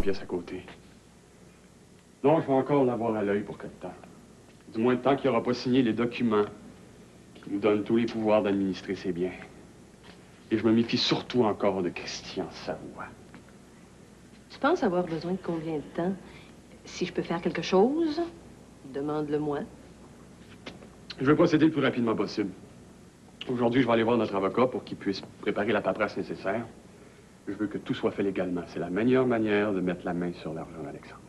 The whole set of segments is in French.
pièce à côté. Donc, je vais encore l'avoir à l'œil pour quelque temps. Du moins, tant qu'il n'aura pas signé les documents qui nous donnent tous les pouvoirs d'administrer ses biens. Et je me méfie surtout encore de Christian Savoie. Tu penses avoir besoin de combien de temps? Si je peux faire quelque chose, demande-le-moi. Je veux procéder le plus rapidement possible. Aujourd'hui, je vais aller voir notre avocat pour qu'il puisse préparer la paperasse nécessaire. Je veux que tout soit fait légalement. C'est la meilleure manière de mettre la main sur l'argent d'Alexandre.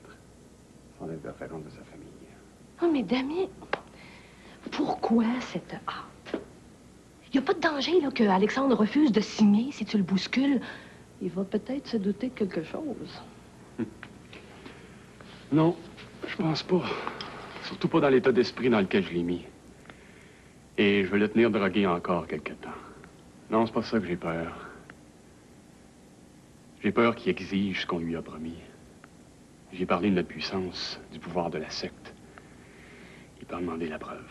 Sans l'interférence de sa famille. Oh, mais Damien, pourquoi cette hâte? Il n'y a pas de danger là, que Alexandre refuse de signer si tu le bouscules. Il va peut-être se douter de quelque chose. Non, je pense pas. Surtout pas dans l'état d'esprit dans lequel je l'ai mis. Et je vais le tenir drogué encore quelque temps. Non, c'est pas ça que j'ai peur. J'ai peur qu'il exige ce qu'on lui a promis. J'ai parlé de notre puissance, du pouvoir de la secte. Il peut en demander la preuve.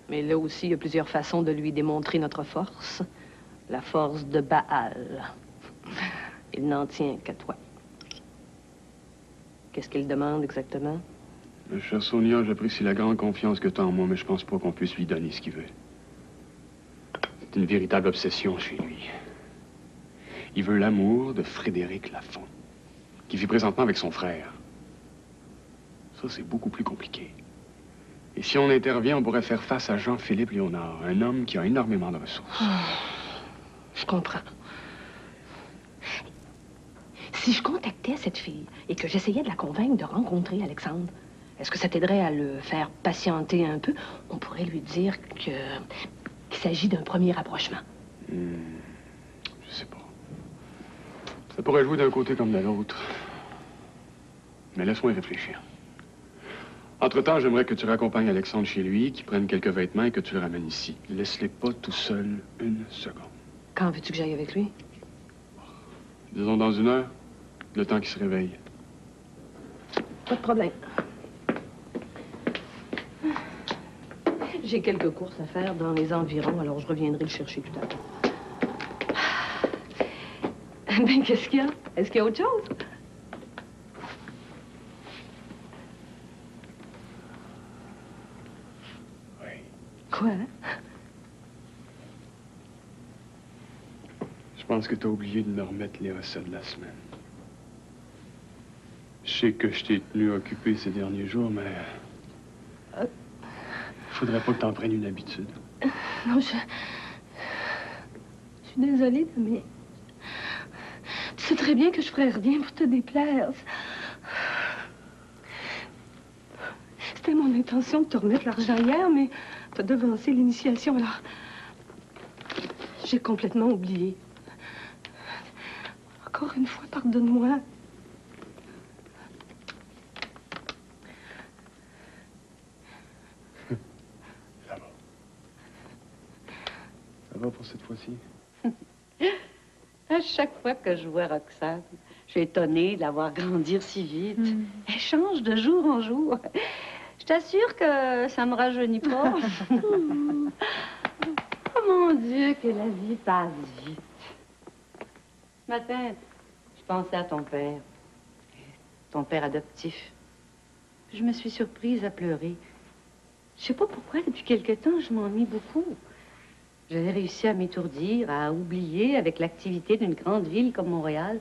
Mais là aussi, il y a plusieurs façons de lui démontrer notre force. La force de Baal. Il n'en tient qu'à toi. Qu'est-ce qu'il demande exactement? Ma chère Sonia, j'apprécie la grande confiance que tu as en moi, mais je pense pas qu'on puisse lui donner ce qu'il veut. C'est une véritable obsession chez lui. Il veut l'amour de Frédéric Lafont, qui vit présentement avec son frère. Ça, c'est beaucoup plus compliqué. Et si on intervient, on pourrait faire face à Jean-Philippe Léonard, un homme qui a énormément de ressources. Je comprends. Si je contactais cette fille et que j'essayais de la convaincre de rencontrer Alexandre, est-ce que ça t'aiderait à le faire patienter un peu? On pourrait lui dire qu'il s'agit d'un premier rapprochement. Je sais pas. Ça pourrait jouer d'un côté comme de l'autre. Mais laisse-moi y réfléchir. Entre-temps, j'aimerais que tu raccompagnes Alexandre chez lui, qu'il prenne quelques vêtements et que tu le ramènes ici. Laisse-les pas tout seul une seconde. Quand veux-tu que j'aille avec lui? Disons dans 1 heure, le temps qu'il se réveille. Pas de problème. J'ai quelques courses à faire dans les environs, alors je reviendrai le chercher tout à l'heure. Ben, qu'est-ce qu'il y a? Est-ce qu'il y a autre chose? Oui. Quoi? Je pense que tu as oublié de me remettre les recettes de la semaine. Je sais que je t'ai tenu occupé ces derniers jours, mais... Faudrait pas que t'en prennes une habitude. Non, je suis désolée, mais... Tu sais très bien que je ferais rien pour te déplaire. C'était mon intention de te remettre l'argent hier, mais t'as devancé l'initiation, alors... J'ai complètement oublié. Encore une fois, pardonne-moi. Ça va pour cette fois-ci? À chaque fois que je vois Roxane, je suis étonnée de la voir grandir si vite. Elle change de jour en jour. Je t'assure que ça me rajeunit pas. Oh mon Dieu, que la vie passe vite. Ce matin, je pensais à ton père adoptif. Je me suis surprise à pleurer. Je sais pas pourquoi, depuis quelque temps, je m'ennuie beaucoup. J'avais réussi à m'étourdir, à oublier avec l'activité d'une grande ville comme Montréal.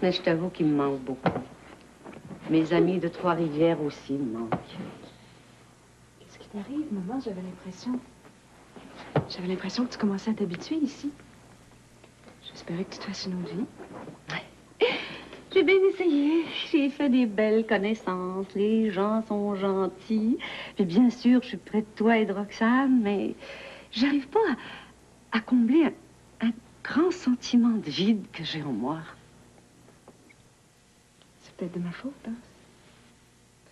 Mais je t'avoue qu'il me manque beaucoup. Mes amis de Trois-Rivières aussi me manquent. Qu'est-ce qui t'arrive, maman? J'avais l'impression que tu commençais à t'habituer ici. J'espérais que tu te fasses une autre vie. Ouais. J'ai bien essayé. J'ai fait des belles connaissances. Les gens sont gentils. Puis bien sûr, je suis près de toi et de Roxane, mais... j'arrive pas à combler un grand sentiment de vide que j'ai en moi. C'est peut-être de ma faute, hein?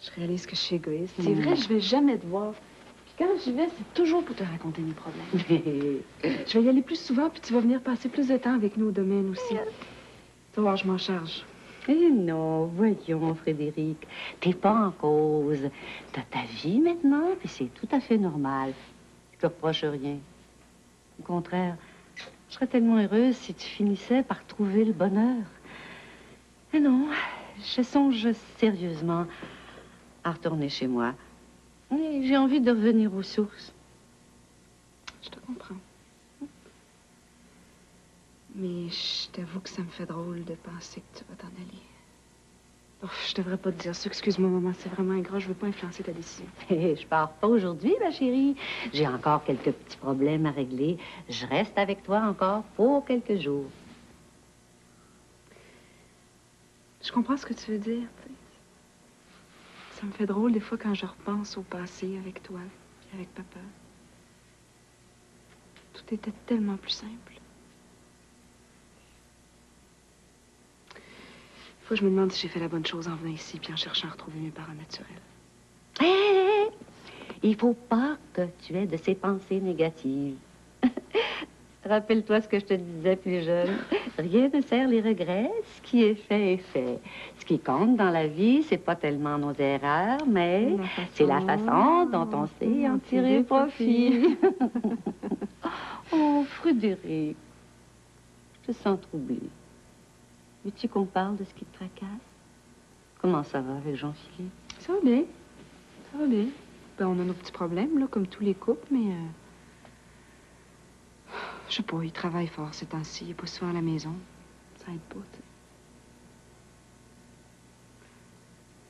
Je réalise que je suis égoïste. C'est vrai, je vais jamais te voir. Puis quand j'y vais, c'est toujours pour te raconter mes problèmes. Je vais y aller plus souvent, puis tu vas venir passer plus de temps avec nous au domaine aussi. Tu vas voir, je m'en charge. Eh non, voyons, Frédéric. T'es pas en cause. T'as ta vie maintenant, puis c'est tout à fait normal. Je te reproche rien. Au contraire, je serais tellement heureuse si tu finissais par trouver le bonheur. Mais non, je songe sérieusement à retourner chez moi. Et j'ai envie de revenir aux sources. Je te comprends. Mais je t'avoue que ça me fait drôle de penser que tu vas t'en aller. Oh, je devrais pas te dire ça. Excuse-moi, maman, c'est vraiment ingrat. Je veux pas influencer ta décision. Je pars pas aujourd'hui, ma chérie. J'ai encore quelques petits problèmes à régler. Je reste avec toi encore pour quelques jours. Je comprends ce que tu veux dire, tu sais. Ça me fait drôle des fois quand je repense au passé avec toi et avec papa. Tout était tellement plus simple. Des fois, je me demande si j'ai fait la bonne chose en venant ici puis en cherchant à retrouver mes parents naturels. Hé! Il faut pas que tu aies de ces pensées négatives. Rappelle-toi ce que je te disais plus jeune. Rien ne sert les regrets. Ce qui est fait est fait. Ce qui compte dans la vie, c'est pas tellement nos erreurs, mais c'est la façon dont on sait en tirer profit. Oh, Frédéric, je te sens troublée. Veux-tu qu'on parle de ce qui te tracasse? Comment ça va avec Jean-Philippe? Ça va bien. Ça va bien. Ben, on a nos petits problèmes, là, comme tous les couples, mais... Je sais pas, il travaille fort ces temps-ci. Il est pas souvent à la maison. Ça aide pas, tu sais.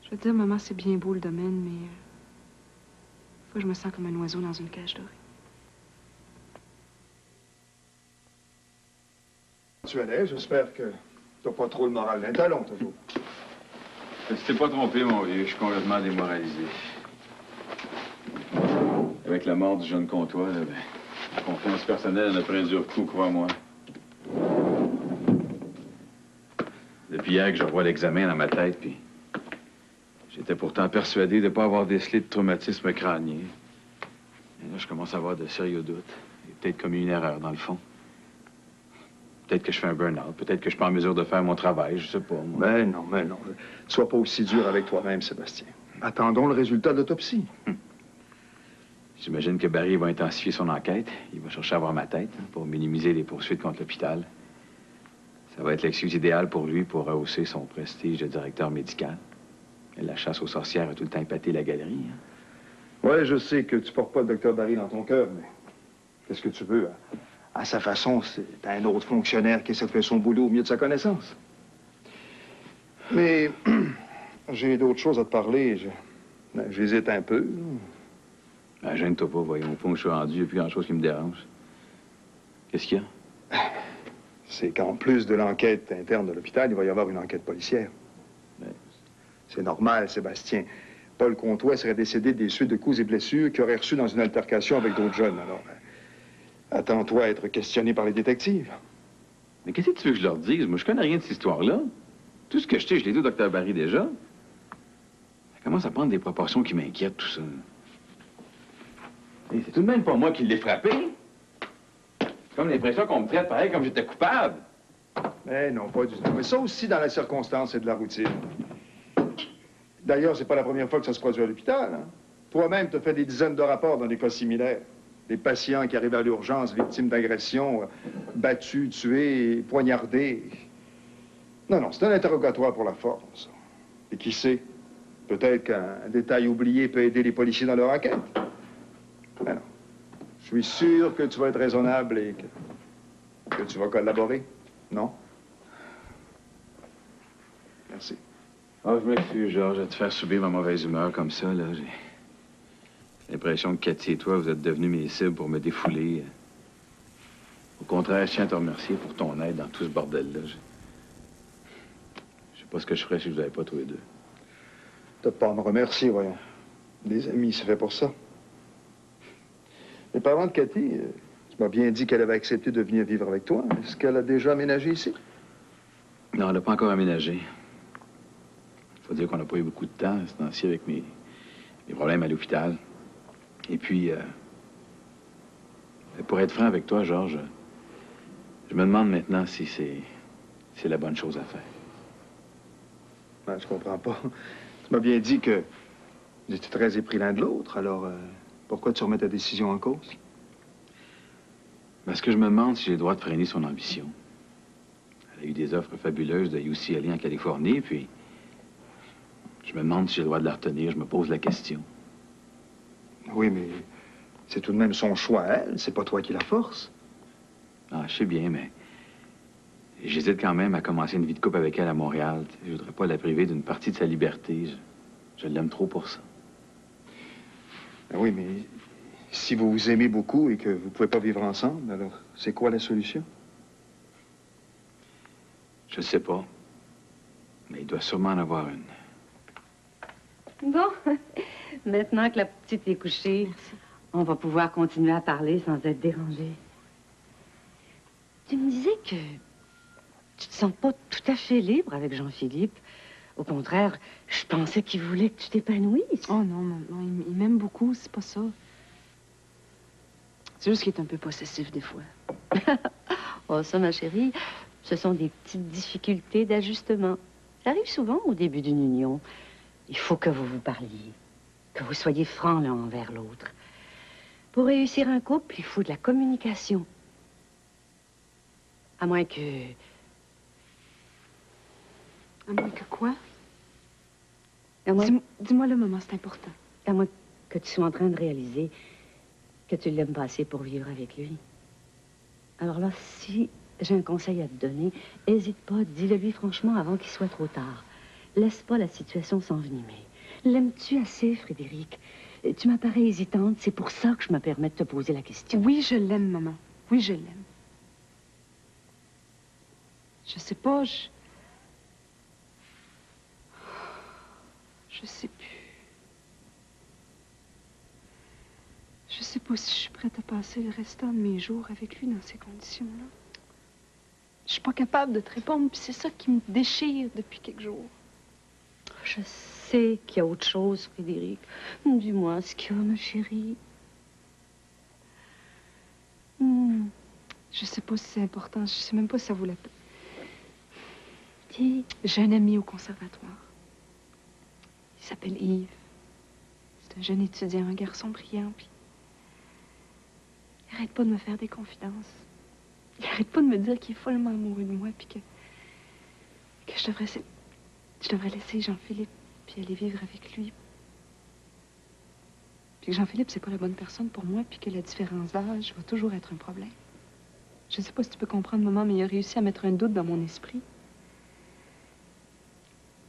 Je veux te dire, maman, c'est bien beau le domaine, mais... Des fois, je me sens comme un oiseau dans une cage dorée. Tu allais, j'espère que t'as pas trop le moral d'un talon, toujours. Tu t'es pas trompé, mon vieux. Je suis complètement démoralisé. Avec la mort du jeune comtois, là, ben, la confiance personnelle en a pris un dur coup, crois-moi. Depuis hier que je revois l'examen dans ma tête, puis j'étais pourtant persuadé de ne pas avoir décelé de traumatisme crânien. Et là, je commence à avoir de sérieux doutes. Il y a peut-être commis une erreur, dans le fond. Peut-être que je fais un burn-out. Peut-être que je suis pas en mesure de faire mon travail. Je sais pas, moi. Mais non, mais non. Sois pas aussi dur avec toi-même, Sébastien. Attendons le résultat de l'autopsie. J'imagine que Barry va intensifier son enquête. Il va chercher à voir ma tête, hein, pour minimiser les poursuites contre l'hôpital. Ça va être l'excuse idéale pour lui pour rehausser son prestige de directeur médical. Et la chasse aux sorcières a tout le temps épaté la galerie. Hein. Ouais, je sais que tu portes pas le docteur Barry dans ton cœur, mais qu'est-ce que tu veux? À sa façon, c'est un autre fonctionnaire qui essaie de faire son boulot au mieux de sa connaissance. Mais j'ai d'autres choses à te parler. J'hésite un peu. Ben, gêne-toi pas, voyons. Au point où je suis rendu, il n'y a plus grand-chose qui me dérange. Qu'est-ce qu'il y a? C'est qu'en plus de l'enquête interne de l'hôpital, il va y avoir une enquête policière. Ben... C'est normal, Sébastien. Paul Comtois serait décédé des suites de coups et blessures qu'il aurait reçues dans une altercation avec d'autres jeunes. Alors, attends-toi à être questionné par les détectives. Mais qu'est-ce que tu veux que je leur dise? Moi, je connais rien de cette histoire-là. Tout ce que je sais, je l'ai dit au docteur Barry déjà. Ça commence à prendre des proportions qui m'inquiètent, tout ça. Et c'est tout de même pas moi qui l'ai frappé. C'est comme l'impression qu'on me traite pareil comme j'étais coupable. Mais non, pas du tout. Mais ça aussi, dans la circonstance, c'est de la routine. D'ailleurs, c'est pas la première fois que ça se produit à l'hôpital. Hein? Toi-même, tu as fait des dizaines de rapports dans des cas similaires. Des patients qui arrivent à l'urgence, victimes d'agressions, battus, tués, poignardés. Non, non, c'est un interrogatoire pour la forme, ça. Et qui sait, peut-être qu'un détail oublié peut aider les policiers dans leur enquête. Mais non. Je suis sûr que tu vas être raisonnable et que tu vas collaborer. Non? Merci. Ah, je m'excuse, Georges, de te faire subir ma mauvaise humeur comme ça, là. J'ai l'impression que Cathy et toi, vous êtes devenus mes cibles pour me défouler. Au contraire, je tiens à te remercier pour ton aide dans tout ce bordel-là. Je sais pas ce que je ferais si je vous avais pas tous les deux. T'as pas à me remercier, voyons. Des amis, c'est fait pour ça. Les parents de Cathy, tu m'as bien dit qu'elle avait accepté de venir vivre avec toi. Est-ce qu'elle a déjà aménagé ici? Non, elle n'a pas encore aménagé. Faut dire qu'on n'a pas eu beaucoup de temps, ce temps-ci, avec mes problèmes à l'hôpital. Et puis, pour être franc avec toi, Georges, je me demande maintenant si c'est la bonne chose à faire. Ben, je comprends pas. Tu m'as bien dit que vous étiez très épris l'un de l'autre, alors pourquoi tu remets ta décision en cause? Parce que je me demande si j'ai le droit de freiner son ambition. Elle a eu des offres fabuleuses de UCLA en Californie, puis... Je me demande si j'ai le droit de la retenir. Je me pose la question. Oui, mais c'est tout de même son choix à elle. C'est pas toi qui la force. Ah, je sais bien, mais... J'hésite quand même à commencer une vie de couple avec elle à Montréal. Je voudrais pas la priver d'une partie de sa liberté. Je l'aime trop pour ça. Ben oui, mais si vous vous aimez beaucoup et que vous pouvez pas vivre ensemble, alors c'est quoi la solution? Je sais pas. Mais il doit sûrement en avoir une. Bon, maintenant que la petite est couchée, on va pouvoir continuer à parler sans être dérangé. Tu me disais que tu te sens pas tout à fait libre avec Jean-Philippe. Au contraire, je pensais qu'il voulait que tu t'épanouisses. Oh non, non, il m'aime beaucoup, c'est pas ça. C'est juste qu'il est un peu possessif des fois. Oh, ça, ma chérie, ce sont des petites difficultés d'ajustement. Ça arrive souvent au début d'une union. Il faut que vous vous parliez, que vous soyez francs l'un envers l'autre. Pour réussir un couple, il faut de la communication. À moins que... À moins que quoi? À moins... Dis-moi le moment, c'est important. À moins que tu sois en train de réaliser que tu l'aimes pas assez pour vivre avec lui. Alors là, si j'ai un conseil à te donner, hésite pas, dis-le lui franchement avant qu'il soit trop tard. Laisse pas la situation s'envenimer. L'aimes-tu assez, Frédéric? Tu m'apparais hésitante, c'est pour ça que je me permets de te poser la question. Oui, je l'aime, maman. Oui, je l'aime. Je sais pas, je sais plus. Je sais pas si je suis prête à passer le restant de mes jours avec lui dans ces conditions-là. Je suis pas capable de te répondre, puis c'est ça qui me déchire depuis quelques jours. Je sais qu'il y a autre chose, Frédéric. Dis-moi ce qu'il y a, ma chérie. Je sais pas si c'est important. Je sais même pas si ça vaut la peine. Dis. J'ai un ami au conservatoire. Il s'appelle Yves. C'est un jeune étudiant, un garçon brillant, puis... Il arrête pas de me faire des confidences. Il arrête pas de me dire qu'il est follement amoureux de moi, puis que je devrais laisser Jean-Philippe, puis aller vivre avec lui. Puis que Jean-Philippe, c'est pas la bonne personne pour moi, puis que la différence d'âge va toujours être un problème. Je sais pas si tu peux comprendre, maman, mais il a réussi à mettre un doute dans mon esprit.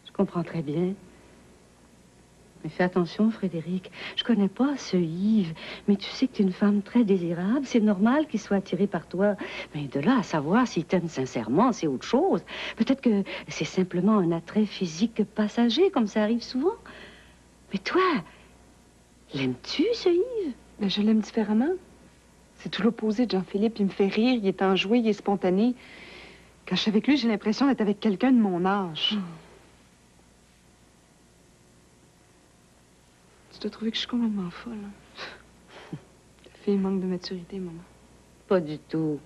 Je comprends très bien. Mais fais attention, Frédéric. Je connais pas ce Yves, mais tu sais que tu es une femme très désirable. C'est normal qu'il soit attiré par toi. Mais de là à savoir s'il t'aime sincèrement, c'est autre chose. Peut-être que c'est simplement un attrait physique passager, comme ça arrive souvent. Mais toi, l'aimes-tu, ce Yves? Ben, je l'aime différemment. C'est tout l'opposé de Jean-Philippe. Il me fait rire, il est enjoué, il est spontané. Quand je suis avec lui, j'ai l'impression d'être avec quelqu'un de mon âge. Tu dois trouver que je suis complètement folle. Hein? Ta fille manque de maturité, maman. Pas du tout.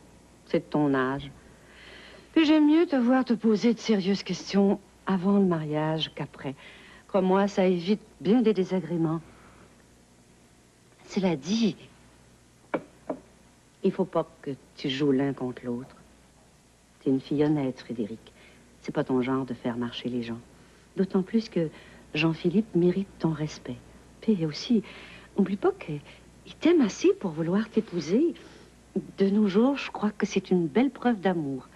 C'est de ton âge. Puis j'aime mieux te voir te poser de sérieuses questions avant le mariage qu'après. Comme moi, ça évite bien des désagréments. Cela dit, il faut pas que tu joues l'un contre l'autre. T'es une fille honnête, Frédéric. C'est pas ton genre de faire marcher les gens. D'autant plus que Jean-Philippe mérite ton respect. Et aussi, oublie pas qu'il t'aime assez pour vouloir t'épouser. De nos jours, je crois que c'est une belle preuve d'amour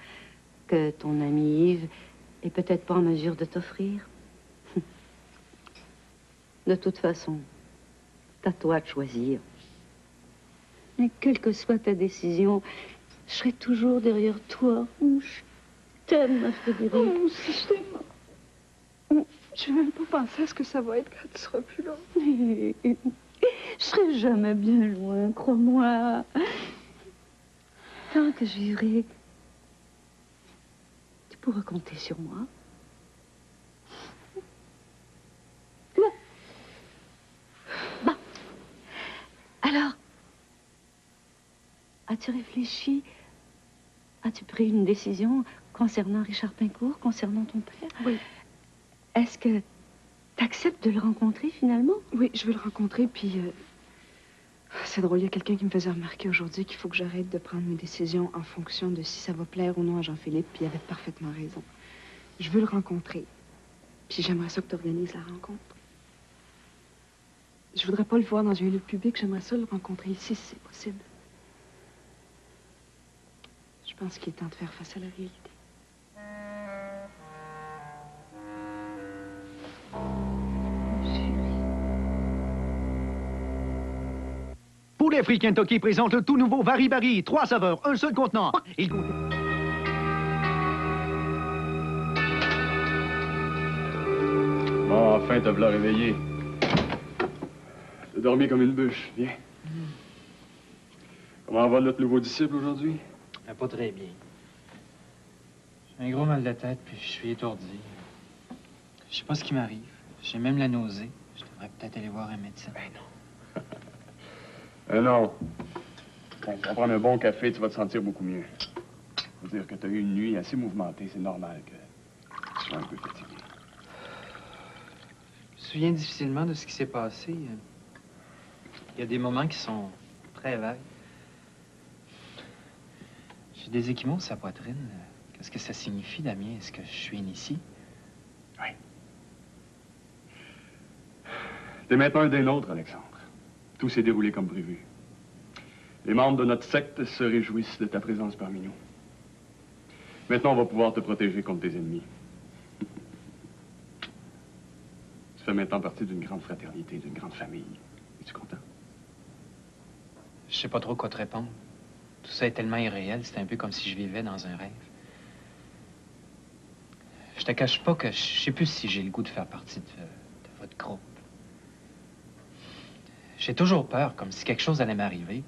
que ton ami Yves est peut-être pas en mesure de t'offrir. De toute façon, c'est à toi de choisir. Mais quelle que soit ta décision, je serai toujours derrière toi. Je t'aime, ma Frédéric. Oh, aussi, je t'aime. Je vais même pas penser à ce que ça va être quand tu seras plus là. Je serai jamais bien loin, crois-moi. Tant que je vivrai, tu pourras compter sur moi. Bon. Alors, as-tu réfléchi? As-tu pris une décision concernant Richard Pincourt, concernant ton père? Oui. Est-ce que tu acceptes de le rencontrer, finalement? Oui, je veux le rencontrer, puis... C'est drôle, il y a quelqu'un qui me faisait remarquer aujourd'hui qu'il faut que j'arrête de prendre mes décisions en fonction de si ça va plaire ou non à Jean-Philippe, puis il avait parfaitement raison. Je veux le rencontrer, puis j'aimerais ça que tu organises la rencontre. Je voudrais pas le voir dans un lieu public, j'aimerais ça le rencontrer ici, si c'est possible. Je pense qu'il est temps de faire face à la réalité. Poulet Free Kentucky présente le tout nouveau Vari Vari. 3 saveurs, un seul contenant. Il coûte... Bon, enfin, te voilà réveillé. T'as dormi comme une bûche. Viens. Comment va notre nouveau disciple aujourd'hui? Pas très bien. J'ai un gros mal de tête, puis je suis étourdi. Je sais pas ce qui m'arrive. J'ai même la nausée. Je devrais peut-être aller voir un médecin. Ben non. Non. Bon, tu vas prendre un bon café, tu vas te sentir beaucoup mieux. Faut dire que tu as eu une nuit assez mouvementée. C'est normal que tu sois un peu fatigué. Je me souviens difficilement de ce qui s'est passé. Il y a des moments qui sont très vagues. J'ai des échymoses sur la poitrine. Qu'est-ce que ça signifie, Damien? Est-ce que je suis initié? Oui. T'es maintenant un des nôtres, Alexandre. Tout s'est déroulé comme prévu. Les membres de notre secte se réjouissent de ta présence parmi nous. Maintenant, on va pouvoir te protéger contre tes ennemis. Tu fais maintenant partie d'une grande fraternité, d'une grande famille. Es-tu content? Je sais pas trop quoi te répondre. Tout ça est tellement irréel, c'est un peu comme si je vivais dans un rêve. Je te cache pas que je sais plus si j'ai le goût de faire partie de votre groupe. J'ai toujours peur, comme si quelque chose allait m'arriver.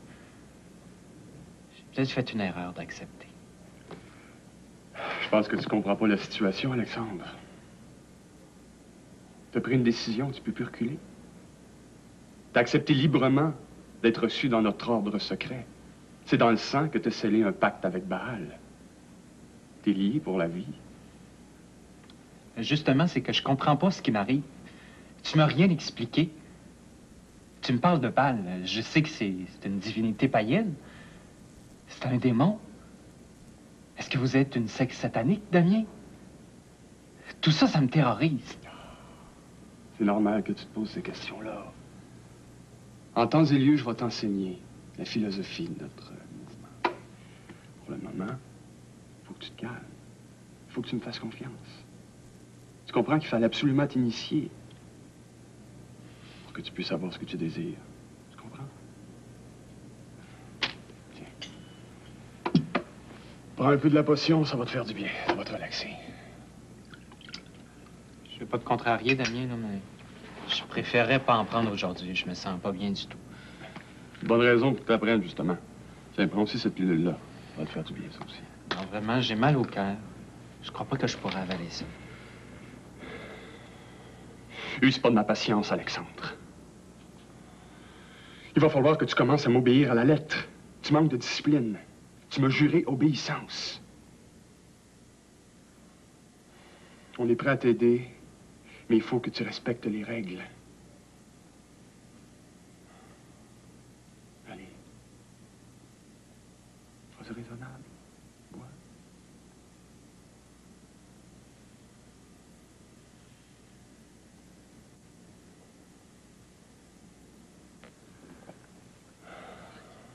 J'ai peut-être fait une erreur d'accepter. Je pense que tu comprends pas la situation, Alexandre. T'as pris une décision, tu peux plus reculer. T'as accepté librement d'être reçu dans notre ordre secret. C'est dans le sang que t'as scellé un pacte avec Baal. T'es lié pour la vie. Justement, c'est que je comprends pas ce qui m'arrive. Tu m'as rien expliqué. Tu me parles de Baal. Je sais que c'est une divinité païenne. C'est un démon. Est-ce que vous êtes une secte satanique, Damien? Tout ça, ça me terrorise. C'est normal que tu te poses ces questions-là. En temps et lieu, je vais t'enseigner la philosophie de notre mouvement. Pour le moment, il faut que tu te calmes. Il faut que tu me fasses confiance. Tu comprends qu'il fallait absolument t'initier pour que tu puisses avoir ce que tu désires. Tu comprends? Tiens. Prends un peu de la potion, ça va te faire du bien. Ça va te relaxer. Je vais pas te contrarier, Damien, là, mais je préférerais pas en prendre aujourd'hui. Je me sens pas bien du tout. Bonne raison pour que tu apprennes, justement. Tiens, prends aussi cette pilule-là. Ça va te faire du bien, ça aussi. Non, vraiment, j'ai mal au cœur. Je crois pas que je pourrais avaler ça. Use pas de ma patience, Alexandre. Il va falloir que tu commences à m'obéir à la lettre. Tu manques de discipline. Tu m'as juré obéissance. On est prêt à t'aider, mais il faut que tu respectes les règles. Allez. Sois raisonnable. Bois.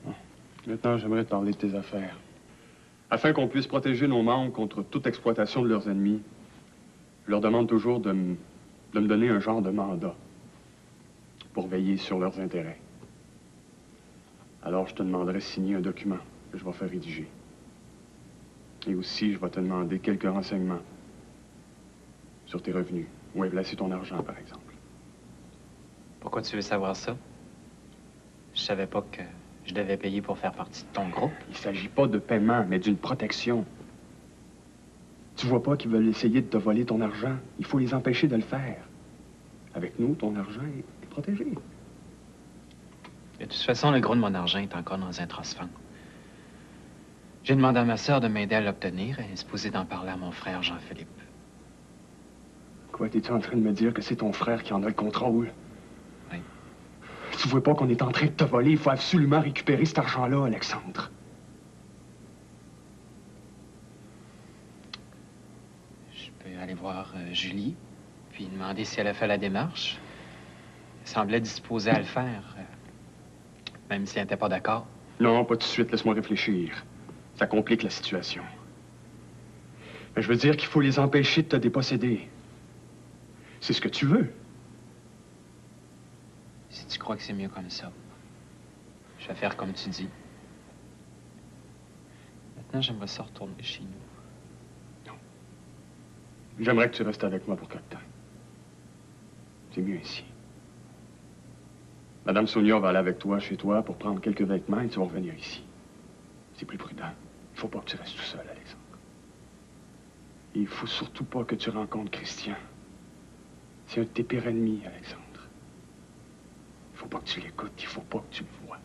Bon. Maintenant, j'aimerais te parler de tes affaires. Afin qu'on puisse protéger nos membres contre toute exploitation de leurs ennemis, je leur demande toujours de me donner un genre de mandat pour veiller sur leurs intérêts. Alors, je te demanderai de signer un document que je vais faire rédiger. Et aussi, je vais te demander quelques renseignements sur tes revenus. Où est placé ton argent, par exemple. Pourquoi tu veux savoir ça? Je savais pas que je devais payer pour faire partie de ton groupe. Il s'agit pas de paiement, mais d'une protection. Tu vois pas qu'ils veulent essayer de te voler ton argent? Il faut les empêcher de le faire. Avec nous, ton argent est protégé. De toute façon, le gros de mon argent est encore dans un trust fund. J'ai demandé à ma sœur de m'aider à l'obtenir et elle est supposée d'en parler à mon frère Jean-Philippe. Quoi, t'es-tu en train de me dire que c'est ton frère qui en a le contrôle? Oui. Tu vois pas qu'on est en train de te voler? Il faut absolument récupérer cet argent-là, Alexandre. Je peux aller voir Julie, puis demander si elle a fait la démarche. Elle semblait disposée à le faire, même si elle n'était pas d'accord. Non, pas tout de suite. Laisse-moi réfléchir. Ça complique la situation. Mais je veux dire qu'il faut les empêcher de te déposséder. C'est ce que tu veux. Si tu crois que c'est mieux comme ça, je vais faire comme tu dis. Maintenant, j'aimerais ça retourner chez nous. Non. J'aimerais que tu restes avec moi pour quelque temps. C'est mieux ici. Madame Sonia va aller avec toi chez toi pour prendre quelques vêtements et tu vas revenir ici. C'est plus prudent. Il faut pas que tu restes tout seul, Alexandre. Et il faut surtout pas que tu rencontres Christian. C'est un de tes pires ennemis, Alexandre. Il faut pas que tu l'écoutes, il faut pas que tu le vois.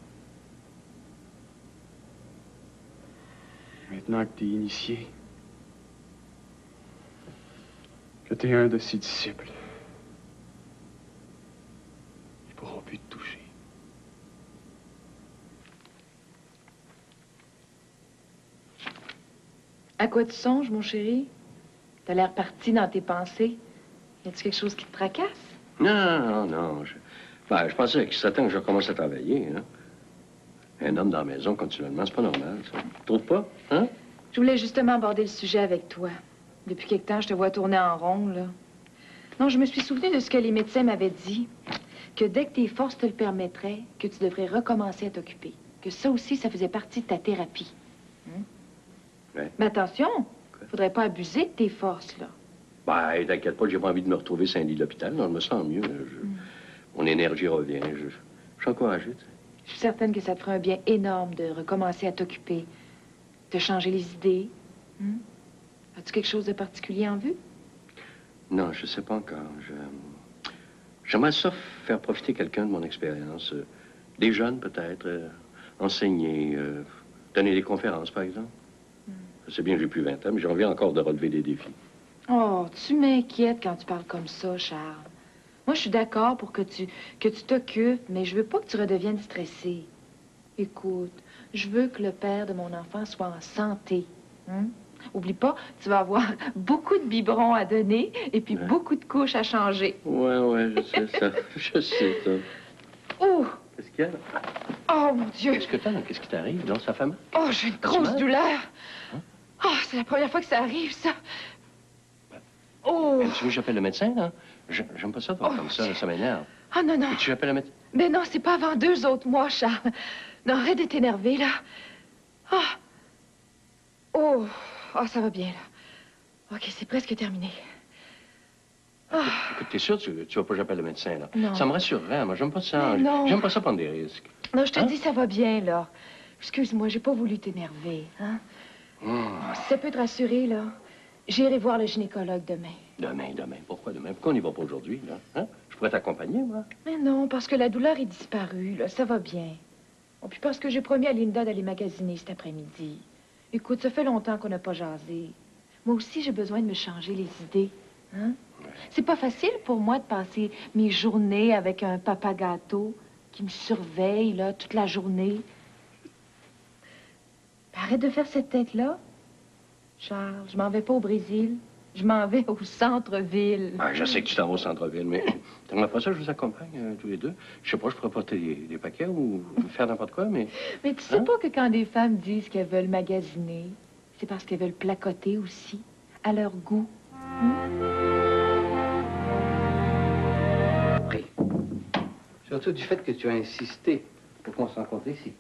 Maintenant que tu es initié, que tu es un de ses disciples, ils pourront plus te toucher. À quoi tu songes, mon chéri? T'as l'air parti dans tes pensées. Y a-tu quelque chose qui te tracasse? Non. Je pensais qu'il serait temps que je recommence à travailler, hein. Un homme dans la maison continuellement, c'est pas normal, ça. Tu trouves pas, hein? Je voulais justement aborder le sujet avec toi. Depuis quelque temps, je te vois tourner en rond, là. Non, je me suis souvenu de ce que les médecins m'avaient dit. Que dès que tes forces te le permettraient, que tu devrais recommencer à t'occuper. Que ça aussi, ça faisait partie de ta thérapie. Hein? Ouais. Mais attention, faudrait pas abuser de tes forces, là. Ben, t'inquiète pas, j'ai pas envie de me retrouver sur un lit d'hôpital. Non, je me sens mieux. Mon énergie revient. Je suis encouragé, tu sais. Je suis certaine que ça te ferait un bien énorme de recommencer à t'occuper, de changer les idées. As-tu quelque chose de particulier en vue? Non, je sais pas encore. J'aimerais ça faire profiter quelqu'un de mon expérience. Des jeunes, peut-être. Enseigner, donner des conférences, par exemple. Je sais bien que j'ai plus 20 ans, mais j'ai envie encore de relever des défis. Oh, tu m'inquiètes quand tu parles comme ça, Charles. Moi, je suis d'accord pour que tu t'occupes, mais je veux pas que tu redeviennes stressé. Écoute, je veux que le père de mon enfant soit en santé. Oublie pas, tu vas avoir beaucoup de biberons à donner et puis beaucoup de couches à changer. Ouais, je sais ça. Je sais ça. Oh! Qu'est-ce qu'il y a, là? Oh, mon Dieu! Qu'est-ce que t'as? Qu'est-ce qui t'arrive? Non, ça fait mal? Oh, j'ai une grosse douleur. Oh, c'est la première fois que ça arrive, ça. Oh! Tu veux que j'appelle le médecin, là? J'aime pas ça, toi, comme ça, ça m'énerve. Ah, non. Tu veux que j'appelle le médecin? Mais non, c'est pas avant 2 autres mois, Charles. Non, arrête de t'énerver, là. Oh, ça va bien, là. OK, c'est presque terminé. Écoute, t'es sûr tu vas pas que j'appelle le médecin, là? Non. Ça me rassurerait, moi. J'aime pas ça. Mais non. J'aime pas ça prendre des risques. Non, je te dis, ça va bien, là. Excuse-moi, j'ai pas voulu t'énerver, hein? Si ça peut te rassurer, là, j'irai voir le gynécologue demain. Demain. Pourquoi demain? Pourquoi on n'y va pas aujourd'hui, là? Hein? Je pourrais t'accompagner, moi. Mais non, parce que la douleur est disparue, là. Ça va bien. Oh, puis parce que j'ai promis à Linda d'aller magasiner cet après-midi. Écoute, ça fait longtemps qu'on n'a pas jasé. Moi aussi, j'ai besoin de me changer les idées. Hein? Ouais. C'est pas facile pour moi de passer mes journées avec un papa gâteau qui me surveille, là, toute la journée. Arrête de faire cette tête-là. Charles, je m'en vais pas au Brésil. Je m'en vais au centre-ville. Ah, je sais que tu t'en vas au centre-ville, mais t'aimerais pas ça, je vous accompagne tous les deux. Je sais pas, je pourrais porter des paquets ou faire n'importe quoi, mais... Mais tu sais pas que quand des femmes disent qu'elles veulent magasiner, c'est parce qu'elles veulent placoter aussi, à leur goût. Pris. Surtout du fait que tu as insisté pour qu'on se rencontre ici.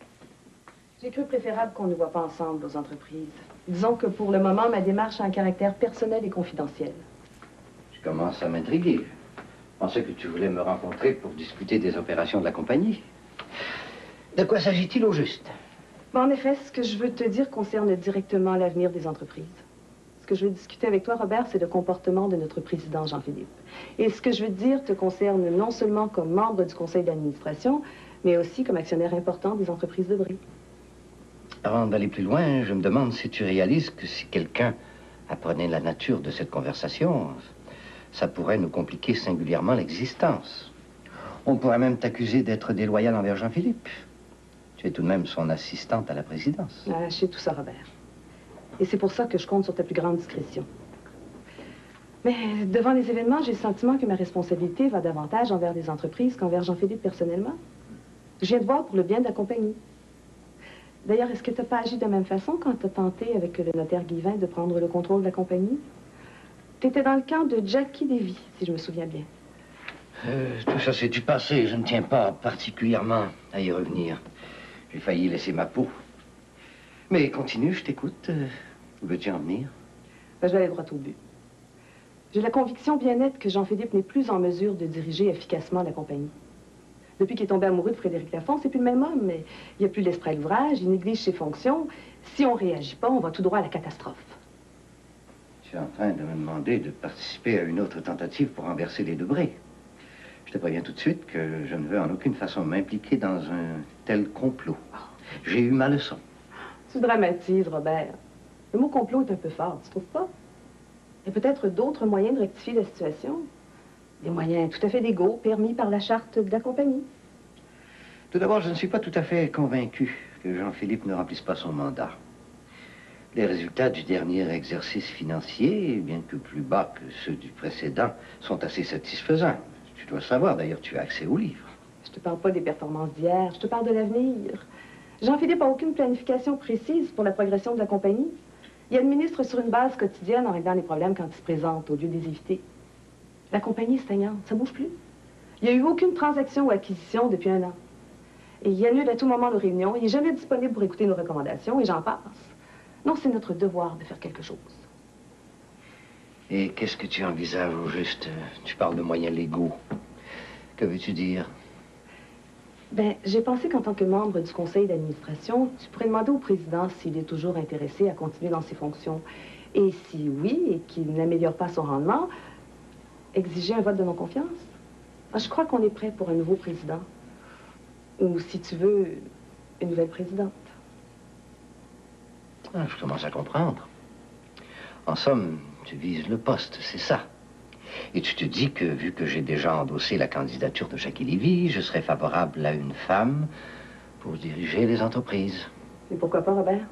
J'ai cru préférable qu'on ne voit pas ensemble aux entreprises. Disons que pour le moment, ma démarche a un caractère personnel et confidentiel. Je commence à m'intriguer. Je pensais que tu voulais me rencontrer pour discuter des opérations de la compagnie. De quoi s'agit-il au juste? Bon, en effet, ce que je veux te dire concerne directement l'avenir des entreprises. Ce que je veux discuter avec toi, Robert, c'est le comportement de notre président, Jean-Philippe. Et ce que je veux te dire te concerne non seulement comme membre du conseil d'administration, mais aussi comme actionnaire important des entreprises de Brie. Avant d'aller plus loin, je me demande si tu réalises que si quelqu'un apprenait la nature de cette conversation, ça pourrait nous compliquer singulièrement l'existence. On pourrait même t'accuser d'être déloyal envers Jean-Philippe. Tu es tout de même son assistante à la présidence. Ah, je sais tout ça, Robert. Et c'est pour ça que je compte sur ta plus grande discrétion. Mais devant les événements, j'ai le sentiment que ma responsabilité va davantage envers les entreprises qu'envers Jean-Philippe personnellement. Je viens de voir pour le bien de la compagnie. D'ailleurs, est-ce que tu n'as pas agi de la même façon quand tu as tenté avec le notaire Guivin de prendre le contrôle de la compagnie? Tu étais dans le camp de Jackie Lévy, si je me souviens bien. Tout ça, c'est du passé. Je ne tiens pas particulièrement à y revenir. J'ai failli laisser ma peau. Mais continue, je t'écoute. Où veux-tu en venir? Ben, je vais aller droit au but. J'ai la conviction bien nette que Jean-Philippe n'est plus en mesure de diriger efficacement la compagnie. Depuis qu'il est tombé amoureux de Frédéric Lafont, c'est plus le même homme, mais il n'a plus l'esprit à l'ouvrage, il néglige ses fonctions. Si on ne réagit pas, on va tout droit à la catastrophe. Tu es en train de me demander de participer à une autre tentative pour renverser les Debré. Je te préviens tout de suite que je ne veux en aucune façon m'impliquer dans un tel complot. J'ai eu ma leçon. Tu dramatises, Robert. Le mot complot est un peu fort, tu trouves pas? Il y a peut-être d'autres moyens de rectifier la situation. Des moyens tout à fait légaux, permis par la charte de la compagnie. Tout d'abord, je ne suis pas tout à fait convaincu que Jean-Philippe ne remplisse pas son mandat. Les résultats du dernier exercice financier, bien que plus bas que ceux du précédent, sont assez satisfaisants. Tu dois savoir, d'ailleurs, tu as accès aux livres. Je te parle pas des performances d'hier, je te parle de l'avenir. Jean-Philippe n'a aucune planification précise pour la progression de la compagnie. Il administre sur une base quotidienne en réglant les problèmes quand ils se présentent, au lieu de les éviter. La compagnie est stagnante, ça bouge plus. Il n'y a eu aucune transaction ou acquisition depuis 1 an. Et il annule à tout moment nos réunions, il n'est jamais disponible pour écouter nos recommandations, et j'en passe. Non, c'est notre devoir de faire quelque chose. Et qu'est-ce que tu envisages au juste? Tu parles de moyens légaux. Que veux-tu dire? Ben, j'ai pensé qu'en tant que membre du conseil d'administration, tu pourrais demander au président s'il est toujours intéressé à continuer dans ses fonctions. Et si oui, et qu'il n'améliore pas son rendement, exiger un vote de non-confiance. Je crois qu'on est prêt pour un nouveau président. Ou, si tu veux, une nouvelle présidente. Ah, je commence à comprendre. En somme, tu vises le poste, c'est ça. Et tu te dis que, vu que j'ai déjà endossé la candidature de Jackie Lévy, je serais favorable à une femme pour diriger les entreprises. Et pourquoi pas, Robert?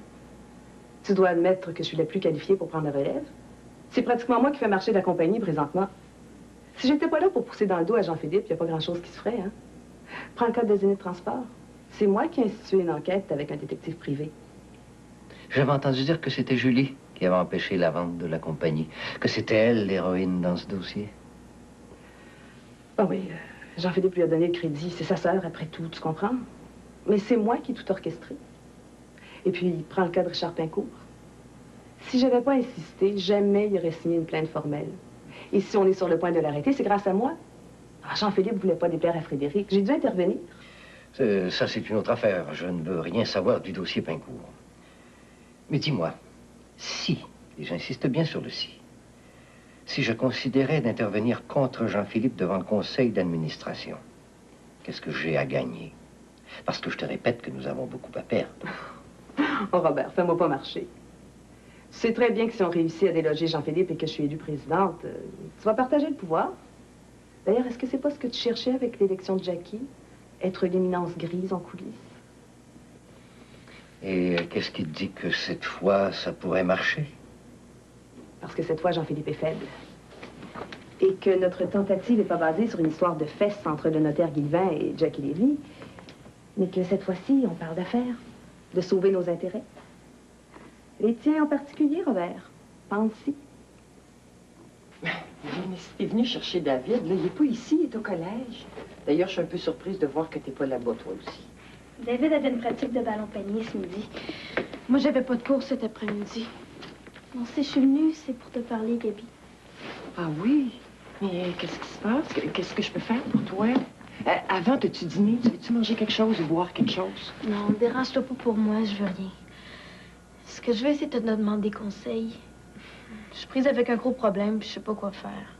Tu dois admettre que je suis la plus qualifiée pour prendre la relève. C'est pratiquement moi qui fais marcher la compagnie présentement. Si j'étais pas là pour pousser dans le dos à Jean-Philippe, il n'y a pas grand-chose qui se ferait, hein? Prends le cas de Zénith Transport. C'est moi qui ai institué une enquête avec un détective privé. J'avais entendu dire que c'était Julie qui avait empêché la vente de la compagnie, que c'était elle l'héroïne dans ce dossier. Ah oui, Jean-Philippe lui a donné le crédit. C'est sa sœur, après tout, tu comprends? Mais c'est moi qui ai tout orchestré. Et puis, prends le cas de Richard Pincourt. Si j'avais pas insisté, jamais il aurait signé une plainte formelle. Et si on est sur le point de l'arrêter, c'est grâce à moi. Jean-Philippe voulait pas déplaire à Frédéric. J'ai dû intervenir. Ça, c'est une autre affaire. Je ne veux rien savoir du dossier Pincourt. Mais dis-moi, si, et j'insiste bien sur le si je considérais d'intervenir contre Jean-Philippe devant le conseil d'administration, qu'est-ce que j'ai à gagner? Parce que je te répète que nous avons beaucoup à perdre. Oh, Robert, fais-moi pas marcher. Tu sais très bien que si on réussit à déloger Jean-Philippe et que je suis élue présidente, tu vas partager le pouvoir. D'ailleurs, est-ce que c'est pas ce que tu cherchais avec l'élection de Jackie? Être l'éminence grise en coulisses? Et qu'est-ce qui te dit que cette fois, ça pourrait marcher? Parce que cette fois, Jean-Philippe est faible. Et que notre tentative n'est pas basée sur une histoire de fesses entre le notaire Guilvin et Jackie Lévy, mais que cette fois-ci, on parle d'affaires, de sauver nos intérêts. Les tiens en particulier, Robert. Pense-y. T'es venu chercher David, là. Il n'est pas ici, il est au collège. D'ailleurs, je suis un peu surprise de voir que t'es pas là-bas, toi aussi. David avait une pratique de ballon panier ce midi. Moi, j'avais pas de cours cet après-midi. Bon, si je suis venue, c'est pour te parler, Gaby. Ah oui? Mais qu'est-ce qui se passe? Qu'est-ce que je peux faire pour toi? Avant, as-tu dîné? Veux-tu manger quelque chose ou boire quelque chose? Non, dérange-toi pas pour moi, je veux rien. Ce que je veux, c'est te demander des conseils. Je suis prise avec un gros problème, puis je sais pas quoi faire.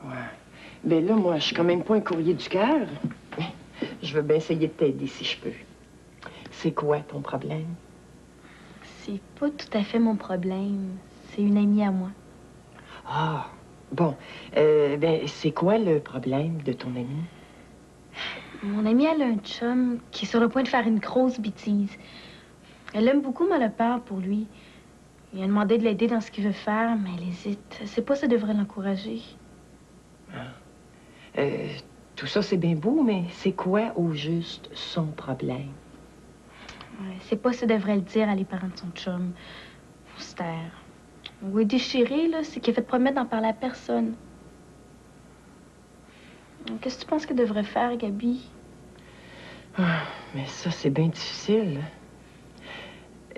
Ouais. Ben là, moi, je suis quand même pas un courrier du cœur. Je veux bien essayer de t'aider si je peux. C'est quoi ton problème? C'est pas tout à fait mon problème. C'est une amie à moi. Ah, bon. Ben, c'est quoi le problème de ton amie? Mon amie, elle a un chum qui est sur le point de faire une grosse bêtise. Elle l'aime beaucoup, mais elle a peur pour lui. Il a demandé de l'aider dans ce qu'il veut faire, mais elle hésite. Elle sait pas si ça devrait l'encourager. Tout ça, c'est bien beau, mais c'est quoi, au juste, son problème? Ouais, c'est pas si ça devrait le dire à les parents de son chum. Ou se taire. Ou est déchiré, là, c'est qu'il a fait promettre d'en parler à personne. Qu'est-ce que tu penses qu'elle devrait faire, Gabi? Ah, mais ça, c'est bien difficile.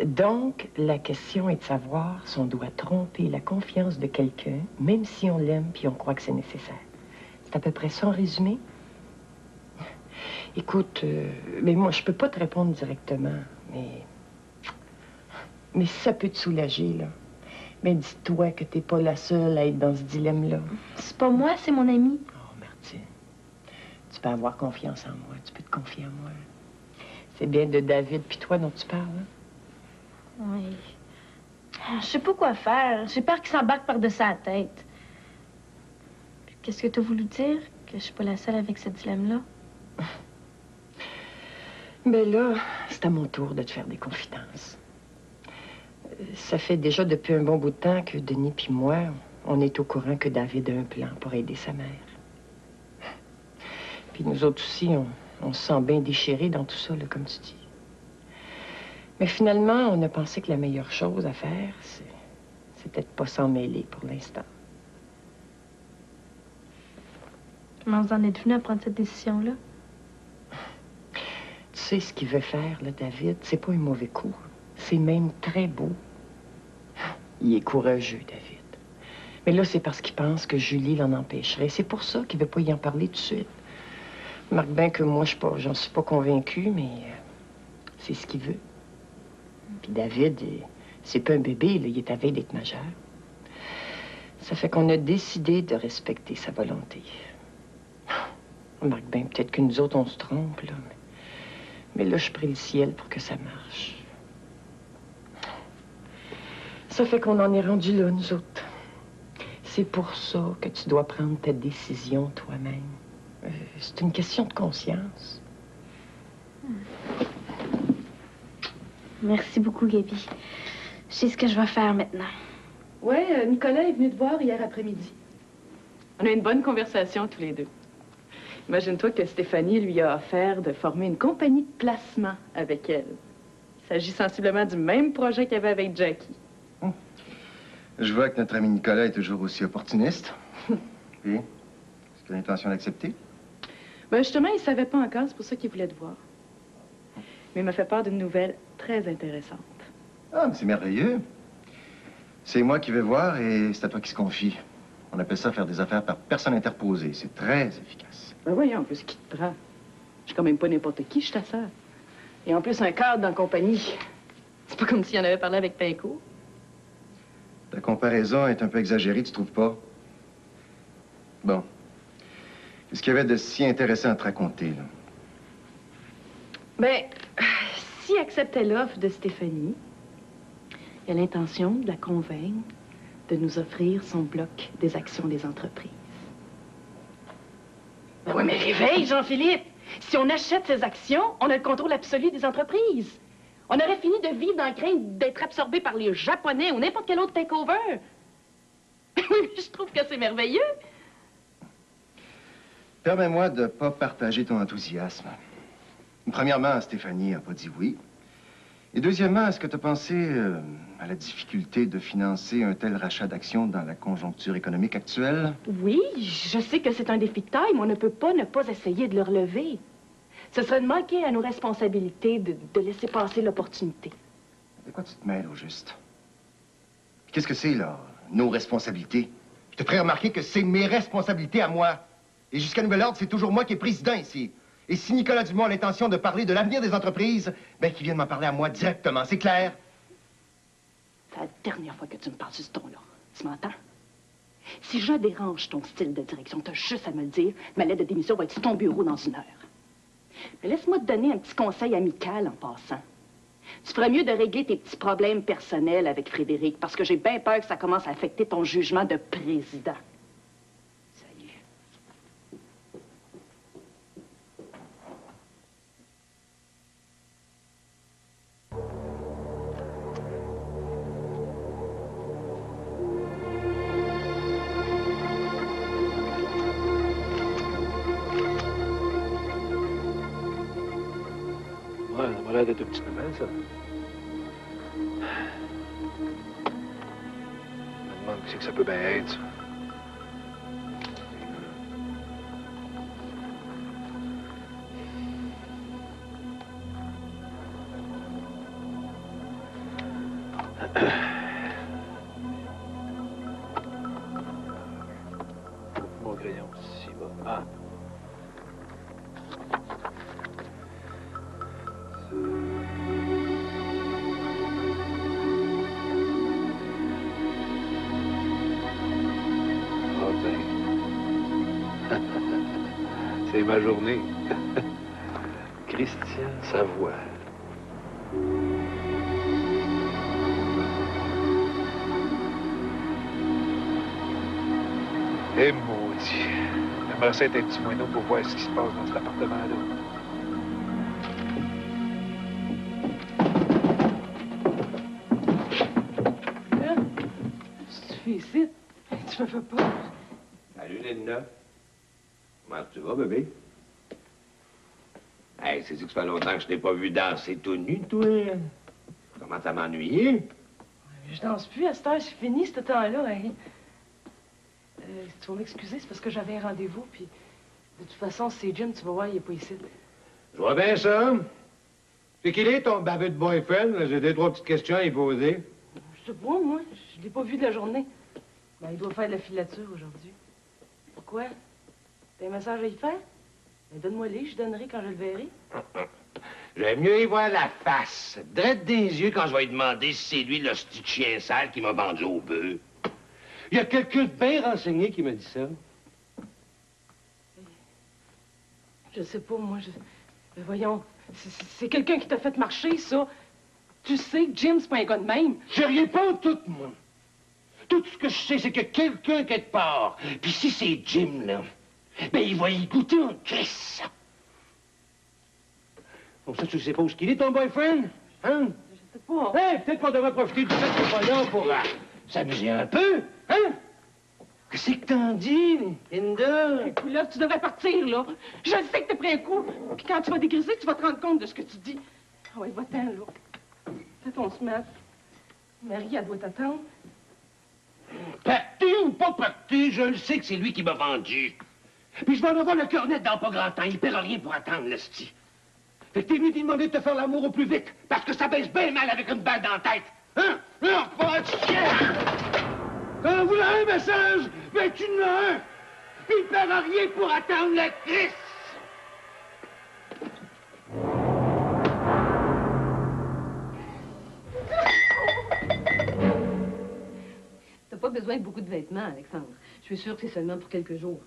Donc, la question est de savoir si on doit tromper la confiance de quelqu'un, même si on l'aime puis on croit que c'est nécessaire. C'est à peu près ça en résumé? Écoute, mais moi, je peux pas te répondre directement, mais ça peut te soulager, là. Mais dis-toi que t'es pas la seule à être dans ce dilemme-là. C'est pas moi, c'est mon ami. Oh, Martine, tu peux avoir confiance en moi, tu peux te confier en moi. C'est bien de David puis toi dont tu parles, hein? Oui. Je sais pas quoi faire. J'ai peur qu'il s'embarque par-dessus la tête. Qu'est-ce que t'as voulu dire? Que je suis pas la seule avec ce dilemme-là? Ben là, c'est à mon tour de te faire des confidences. Ça fait déjà depuis un bon bout de temps que Denis puis moi, on est au courant que David a un plan pour aider sa mère. Puis nous autres aussi, on se sent bien déchirés dans tout ça, là, comme tu dis. Mais finalement, on a pensé que la meilleure chose à faire, c'était de pas s'en mêler pour l'instant. Comment vous en êtes venu à prendre cette décision-là? Tu sais, ce qu'il veut faire, là, David, c'est pas un mauvais coup. C'est même très beau. Il est courageux, David. Mais là, c'est parce qu'il pense que Julie l'en empêcherait. C'est pour ça qu'il veut pas y en parler tout de suite. Remarque bien que moi, j'en suis pas convaincue, mais c'est ce qu'il veut. Puis David, c'est pas un bébé, là, il est à veille d'être majeur. Ça fait qu'on a décidé de respecter sa volonté. Remarque bien, peut-être que nous autres, on se trompe, là. Mais là, je prie le ciel pour que ça marche. Ça fait qu'on en est rendu là, nous autres. C'est pour ça que tu dois prendre ta décision toi-même. C'est une question de conscience. Merci beaucoup, Gabi. Je sais ce que je vais faire maintenant. Oui, Nicolas est venu te voir hier après-midi. On a eu une bonne conversation tous les deux. Imagine-toi que Stéphanie lui a offert de former une compagnie de placement avec elle. Il s'agit sensiblement du même projet qu'il y avait avec Jackie. Je vois que notre ami Nicolas est toujours aussi opportuniste. Puis, est-ce qu'il a l'intention d'accepter? Ben justement, il ne savait pas encore, c'est pour ça qu'il voulait te voir. Mais il m'a fait part d'une nouvelle très intéressante. Ah, mais c'est merveilleux. C'est moi qui vais voir et c'est à toi qui se confie. On appelle ça faire des affaires par personne interposée. C'est très efficace. Ben voyons, en plus, qui te prend? Je suis quand même pas n'importe qui, je suis ta sœur. Et en plus, un cadre dans la compagnie. C'est pas comme s'il en avait parlé avec Pinko. Ta comparaison est un peu exagérée, tu trouves pas? Bon. Qu'est-ce qu'il y avait de si intéressant à te raconter, là? Ben, s'il acceptait l'offre de Stéphanie, il a l'intention de la convaincre de nous offrir son bloc des actions des entreprises. Ben oui, mais réveille, Jean-Philippe! Si on achète ces actions, on a le contrôle absolu des entreprises. On aurait fini de vivre dans la crainte d'être absorbé par les Japonais ou n'importe quel autre takeover. Oui, mais je trouve que c'est merveilleux. Permets-moi de ne pas partager ton enthousiasme. Premièrement, Stéphanie n'a pas dit oui. Et deuxièmement, est-ce que tu as pensé à la difficulté de financer un tel rachat d'actions dans la conjoncture économique actuelle? Oui, je sais que c'est un défi de taille, mais on ne peut pas ne pas essayer de le relever. Ce serait de manquer à nos responsabilités de laisser passer l'opportunité. De quoi tu te mêles, au juste? Qu'est-ce que c'est, là, nos responsabilités? Je te ferai remarquer que c'est mes responsabilités à moi. Et jusqu'à nouvel ordre, c'est toujours moi qui est président ici. Et si Nicolas Dumont a l'intention de parler de l'avenir des entreprises, ben qu'il vienne m'en parler à moi directement, c'est clair? C'est la dernière fois que tu me parles sur ce ton-là. Tu m'entends? Si je dérange ton style de direction, t'as juste à me le dire. Ma lettre de démission va être sur ton bureau dans 1 heure. Mais laisse-moi te donner un petit conseil amical en passant. Tu ferais mieux de régler tes petits problèmes personnels avec Frédéric, parce que j'ai bien peur que ça commence à affecter ton jugement de président. Salut. Ouais, ça m'a l'air d'être une petite nouvelle, ça. Je me demande ce que ça peut bien être, ça. Mon crayon, ici, va. Ah. Ah ben. C'est ma journée. Christian Savoie. Eh maudit. J'aimerais ça être un petit moineau pour voir ce qui se passe dans cet appartement-là. Qu'est-ce que tu fais ici? Tu me fais pas. Salut, Linda. Comment tu vas, bébé? Hey, c'est-tu que ça fait longtemps que je t'ai pas vu danser tout nu, toi? Comment ça m'ennuyé? Je danse plus à cette heure, c'est fini ce temps-là. Hein. Tu vas m'excuser, c'est parce que j'avais un rendez-vous, puis de toute façon, c'est Jim, tu vas voir, il est pas ici. Je vois bien ça. C'est qu'il est, ton baveux de boyfriend? J'ai 2-3 petites questions à y poser. Je te vois, moi. Je l'ai pas vu de la journée. Ben, il doit faire de la filature aujourd'hui. Pourquoi? T'as un message à y faire? Ben, donne-moi-les, je donnerai quand je le verrai. J'aime mieux y voir la face, drette des yeux quand je vais lui demander si c'est lui l'hostie de chien sale qui m'a vendu au bœuf. Il y a quelqu'un de bien renseigné qui m'a dit ça. Je sais pas, moi, Ben, voyons, c'est quelqu'un qui t'a fait marcher, ça. Tu sais que Jim, c'est pas un gars de même. Je rien pas tout, moi. Tout ce que je sais, c'est que quelqu'un quelque part. Puis si c'est Jim, là, ben il va y goûter en crisse. Bon, ça, tu sais pas où est-ce qu'il est, ton boyfriend? Hein? Je sais pas. Hein? Peut-être qu'on devrait profiter du fait que t'es pas là pour s'amuser un peu, hein? Qu'est-ce que t'en dis, Linda? Écoute, là, tu devrais partir, là. Je sais que t'as pris un coup. Puis quand tu vas dégriser, tu vas te rendre compte de ce que tu dis. Ah ouais, va-t'en, là. Fais ton smash. Marie, elle doit t'attendre. Pacté ou pas pacté, je le sais que c'est lui qui m'a vendu. Puis je vais en avoir le cœur net dans pas grand temps. Il paiera rien pour attendre, l'esti. Fait que t'es venu lui demander de te faire l'amour au plus vite, parce que ça baisse bien mal avec une balle dans la tête. Hein? Non, pas de chien! Quand vous avez un message, ben tu n'en as un. Puis il paiera rien pour attendre la crise. T'as pas besoin de beaucoup de vêtements, Alexandre. Je suis sûre que c'est seulement pour quelques jours.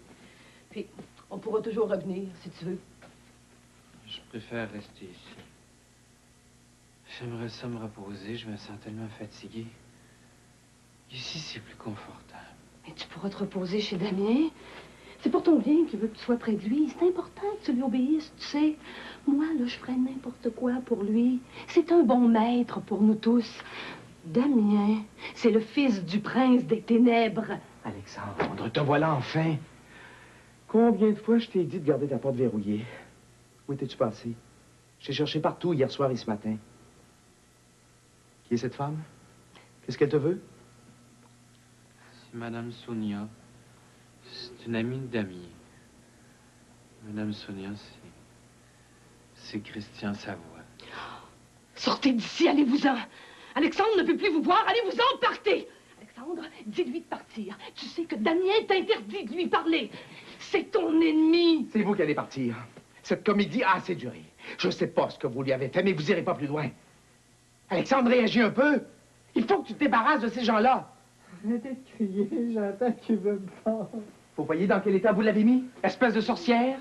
Puis, on pourra toujours revenir, si tu veux. Je préfère rester ici. J'aimerais ça me reposer, je me sens tellement fatigué. Ici, c'est plus confortable. Mais tu pourras te reposer chez Damien. C'est pour ton bien qu'il veut que tu sois près de lui. C'est important que tu lui obéisses, tu sais. Moi, là, je ferais n'importe quoi pour lui. C'est un bon maître pour nous tous. Damien, c'est le fils du prince des ténèbres. Alexandre, te voilà enfin. Combien de fois je t'ai dit de garder ta porte verrouillée? Où étais-tu passé? J'ai cherché partout hier soir et ce matin. Qui est cette femme? Qu'est-ce qu'elle te veut? C'est Madame Sonia. C'est une amie de Damien. Madame Sonia, c'est Christian Savoie. Sortez d'ici, allez-vous-en. Alexandre ne peut plus vous voir, allez-vous-en, partez. Alexandre, dis-lui de partir. Tu sais que Damien t'interdit de lui parler. C'est ton ennemi. C'est vous qui allez partir. Cette comédie a assez duré. Je sais pas ce que vous lui avez fait, mais vous irez pas plus loin. Alexandre, réagis un peu. Il faut que tu te débarrasses de ces gens-là. Arrêtez de crier, j'entends qu'il veut me faire. Vous voyez dans quel état vous l'avez mis? Espèce de sorcière.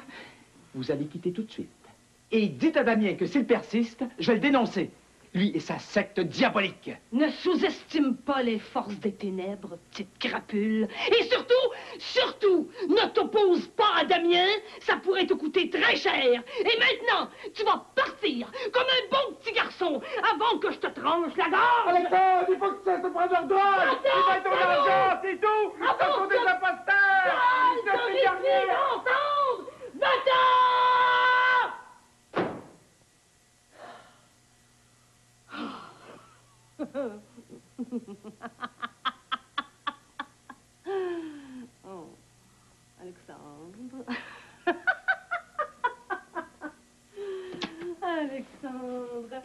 Vous allez quitter tout de suite. Et dites à Damien que s'il persiste, je vais le dénoncer. Lui et sa secte diabolique. Ne sous-estime pas les forces des ténèbres, petite crapule. Et surtout, ne t'oppose pas à Damien. Ça pourrait te coûter très cher. Et maintenant, tu vas partir comme un bon petit garçon avant que je te tranche la gorge. Alexandre, il faut que tu cesses de prendre leur drogue. Il va être ton argent, c'est tout. Ils sont des imposteurs. Ils sont des derniers. Va-t'en! Alexandre,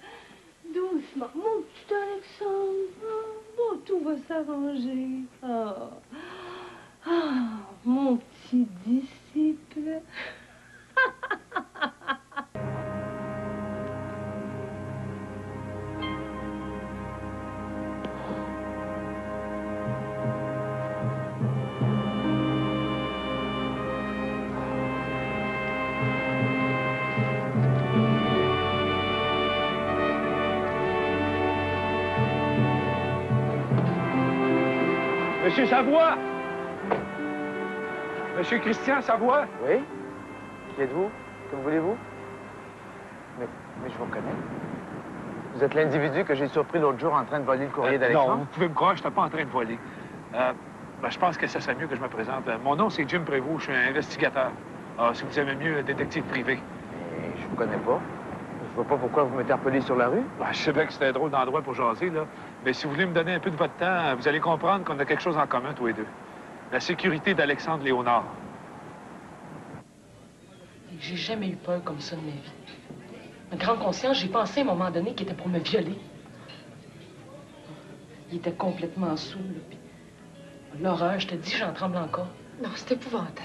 doucement, mon petit Alexandre. Oh, tout va s'arranger. Mon petit disciple. Monsieur Savoie! Monsieur Christian Savoie? Oui? Qui êtes-vous? Que voulez-vous? Mais je vous reconnais. Vous êtes l'individu que j'ai surpris l'autre jour en train de voler le courrier d'Alexandre? Non, vous pouvez me croire, je n'étais pas en train de voler. Je pense que ça serait mieux que je me présente. Mon nom, c'est Jim Prévost, je suis un investigateur. Si vous aimez mieux, détective privé. Mais je vous connais pas. Je vois pas pourquoi vous m'interpellez sur la rue. Je sais bien que c'était un drôle d'endroit pour jaser, là. Mais si vous voulez me donner un peu de votre temps, vous allez comprendre qu'on a quelque chose en commun, tous les deux. La sécurité d'Alexandre Léonard. J'ai jamais eu peur comme ça de ma vie. En grande conscience, j'ai pensé à un moment donné qu'il était pour me violer. Il était complètement saoul, là, puis l'horreur, je te dis, j'en tremble encore. Non, c'est épouvantable.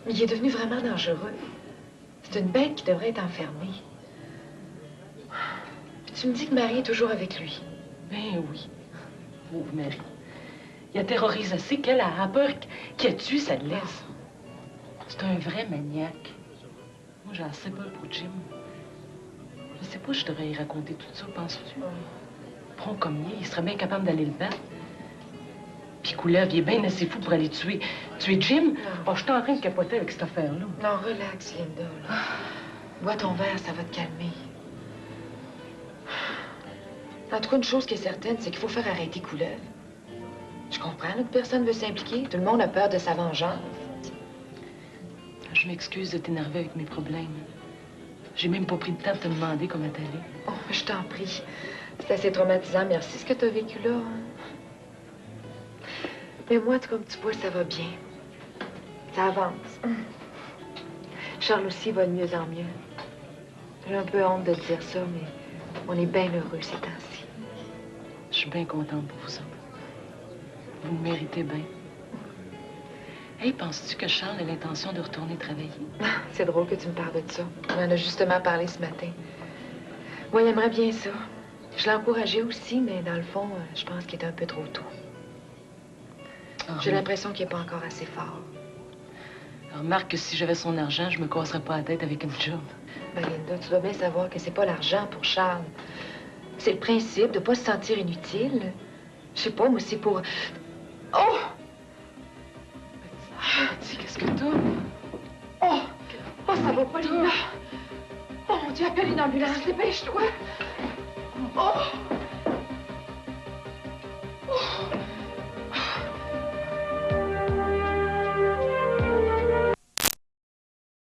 Mais il est devenu vraiment dangereux. C'est une bête qui devrait être enfermée. Puis tu me dis que Marie est toujours avec lui. Ben oui. Pauvre Marie. Il a terrorisé assez qu'elle a peur qu'il a tué sa laisse. C'est un vrai maniaque. Moi, j'ai assez peur pour Jim. Je sais pas, je devrais y raconter tout ça, penses-tu? Prompt comme il serait bien capable d'aller le battre. Puis Couleuvre, il est bien assez fou pour aller tuer Jim. Oh, je suis en train de capoter avec cette affaire-là. Non, relax, Linda. Là. Bois ton verre, ça va te calmer. En tout cas, une chose qui est certaine, c'est qu'il faut faire arrêter Couleuvre. Je comprends là, que personne ne veut s'impliquer. Tout le monde a peur de sa vengeance. Je m'excuse de t'énerver avec mes problèmes. J'ai même pas pris le temps de te demander comment t'allais. Oh, je t'en prie. C'est assez traumatisant, merci, ce que t'as vécu là. Mais moi, comme tu vois, ça va bien. Ça avance. Charles aussi va de mieux en mieux. J'ai un peu honte de dire ça, mais on est bien heureux ces temps-ci. Je suis bien contente pour vous autres. Vous me méritez bien. Hey, penses-tu que Charles a l'intention de retourner travailler? C'est drôle que tu me parles de ça. On en a justement parlé ce matin. Moi, il aimerait bien ça. Je l'ai encouragé aussi, mais dans le fond, je pense qu'il est un peu trop tôt. J'ai l'impression qu'il n'est pas encore assez fort. Remarque que si j'avais son argent, je me casserais pas la tête avec une job. Ben, Linda, tu dois bien savoir que c'est pas l'argent pour Charles. C'est le principe de pas se sentir inutile. Je sais pas, moi, c'est pour... Oh! Petit, qu'est-ce que t'as? Oh! Oh, ça va pas, Linda! Oh, mon Dieu, appelle une ambulance, dépêche-toi! Oh! Oh!